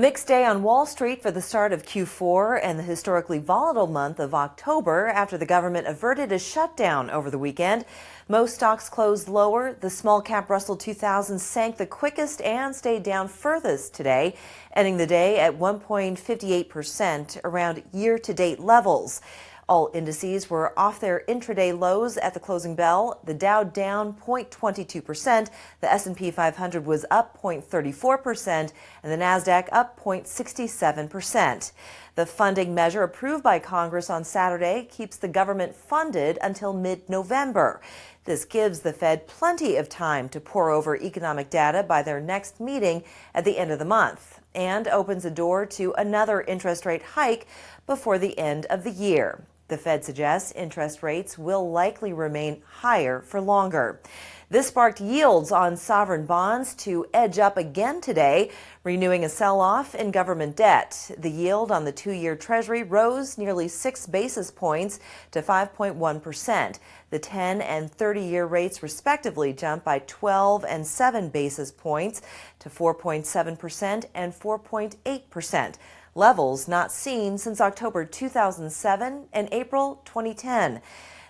A mixed day on Wall Street for the start of Q4 and the historically volatile month of October after the government averted a shutdown over the weekend. Most stocks closed lower. The small cap Russell 2000 sank the quickest and stayed down furthest today, ending the day at 1.58%, around year-to-date levels. All indices were off their intraday lows at the closing bell. The Dow down 0.22%, the S&P 500 was up 0.34%, and the Nasdaq up 0.67%. The funding measure approved by Congress on Saturday keeps the government funded until mid-November. This gives the Fed plenty of time to pore over economic data by their next meeting at the end of the month, and opens a door to another interest rate hike before the end of the year. The Fed suggests interest rates will likely remain higher for longer. This sparked yields on sovereign bonds to edge up again today, renewing a sell-off in government debt. The yield on the 2-year Treasury rose nearly 6 basis points to 5.1%. The 10 and 30-year rates respectively jumped by 12 and 7 basis points to 4.7% and 4.8%. Levels not seen since October 2007 and April 2010.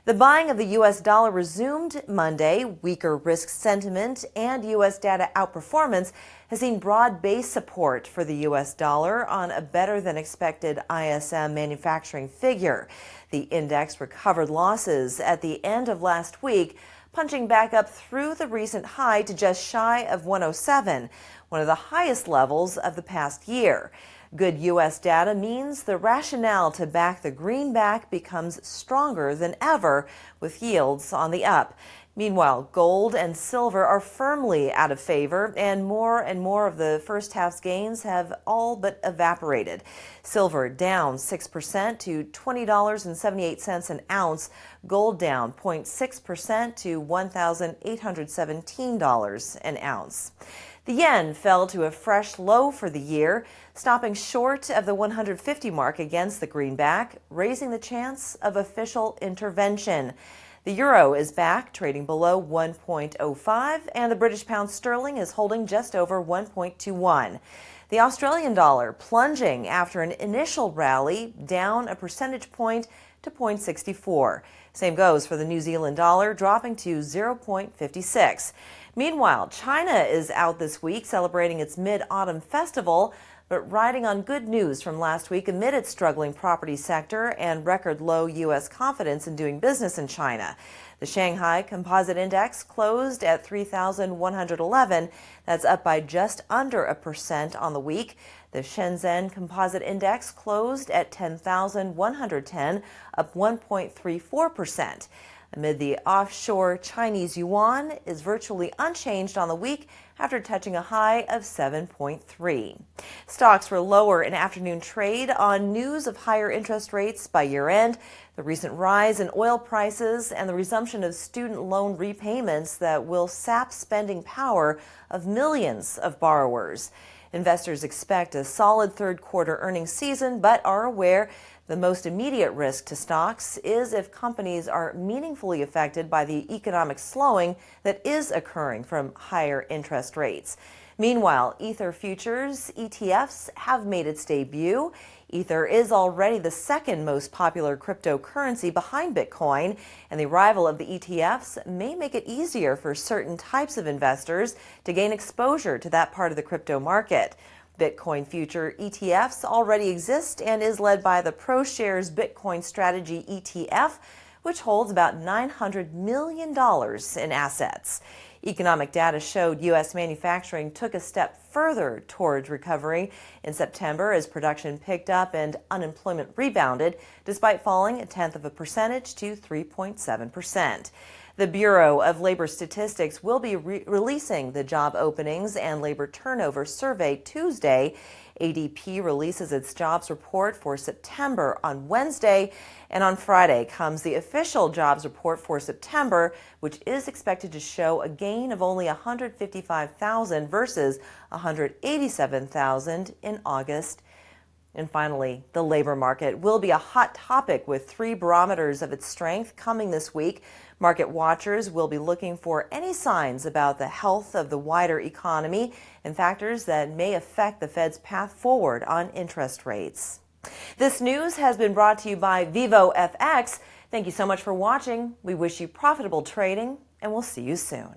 The buying of the U.S. dollar resumed Monday. Weaker risk sentiment and U.S. data outperformance has seen broad-based support for the U.S. dollar on a better-than-expected ISM manufacturing figure. The index recovered losses at the end of last week, punching back up through the recent high to just shy of 107, one of the highest levels of the past year. Good U.S. data means the rationale to back the greenback becomes stronger than ever, with yields on the up. Meanwhile, gold and silver are firmly out of favor, and more of the first half's gains have all but evaporated. Silver down 6% to $20.78 an ounce. Gold down 0.6% to $1,817 an ounce. The yen fell to a fresh low for the year, stopping short of the 150 mark against the greenback, raising the chance of official intervention. The euro is back, trading below 1.05, and the British pound sterling is holding just over 1.21. The Australian dollar plunging after an initial rally, down a percentage point to 0.64. Same goes for the New Zealand dollar, dropping to 0.56. Meanwhile, China is out this week celebrating its Mid-Autumn Festival, but riding on good news from last week amid its struggling property sector and record low U.S. confidence in doing business in China. The Shanghai Composite Index closed at 3,111. That's up by just under 1% on the week. The Shenzhen Composite Index closed at 10,110, up 1.34%. Amid the offshore Chinese yuan is virtually unchanged on the week after touching a high of 7.3. Stocks were lower in afternoon trade on news of higher interest rates by year-end, the recent rise in oil prices, and the resumption of student loan repayments that will sap spending power of millions of borrowers. Investors expect a solid third-quarter earnings season, but are aware the most immediate risk to stocks is if companies are meaningfully affected by the economic slowing that is occurring from higher interest rates. Meanwhile, Ether futures ETFs have made its debut. Ether is already the second most popular cryptocurrency behind Bitcoin, and the arrival of the ETFs may make it easier for certain types of investors to gain exposure to that part of the crypto market. Bitcoin future ETFs already exist and is led by the ProShares Bitcoin Strategy ETF, which holds about $900 million in assets. Economic data showed U.S. manufacturing took a step further towards recovery in September as production picked up and unemployment rebounded, despite falling 0.1% to 3.7%. The Bureau of Labor Statistics will be releasing the job openings and labor turnover survey Tuesday. ADP releases its jobs report for September on Wednesday, and on Friday comes the official jobs report for September, which is expected to show a gain of only 155,000 versus 187,000 in August. And finally, the labor market will be a hot topic with 3 barometers of its strength coming this week. Market watchers will be looking for any signs about the health of the wider economy and factors that may affect the Fed's path forward on interest rates. This news has been brought to you by VEVOFX. Thank you so much for watching. We wish you profitable trading, and we'll see you soon.